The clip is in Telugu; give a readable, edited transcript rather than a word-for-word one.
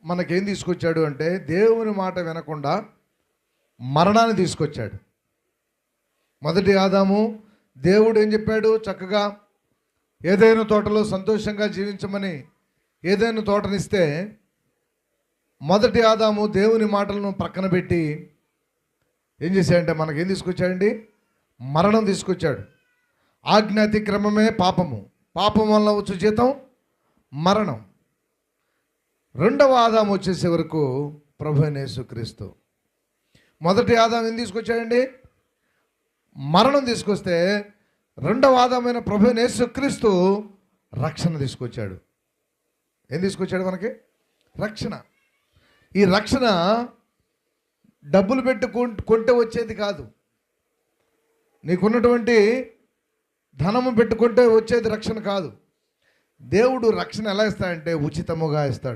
మనకేం తీసుకొచ్చాడు అంటే దేవుని మాట వినకుండా మరణాన్ని తీసుకొచ్చాడు. మొదటి ఆదాము దేవుడు ఏం చెప్పాడు? చక్కగా ఏదైనా తోటలో సంతోషంగా జీవించమని ఏదైనా తోటనిస్తే మొదటి ఆదాము దేవుని మాటలను ప్రక్కన పెట్టి ఏం చేశాడంటే మనకేం తీసుకొచ్చాడండి? మరణం తీసుకొచ్చాడు. ఆజ్ఞ అతిక్రమమే పాపము, పాపం వల్ల వచ్చు జీతం మరణం. రెండవ ఆదాము వచ్చేసే వరకు ప్రభువైన యేసుక్రీస్తు. మొదటి ఆదాము ఏం తీసుకొచ్చాడండి? మరణం తీసుకొస్తే రెండవ ఆదామైన ప్రభువైన యేసుక్రీస్తు రక్షణ తీసుకొచ్చాడు. ఏం తీసుకొచ్చాడు మనకి? రక్షణ. ఈ రక్షణ డబ్బులు పెట్టి కొంటే వచ్చేది కాదు. నీకున్నటువంటి ధనము పెట్టుకుంటే వచ్చేది రక్షణ కాదు. దేవుడు రక్షణ ఎలా ఇస్తాడంటే ఉచితముగా ఇస్తాడు.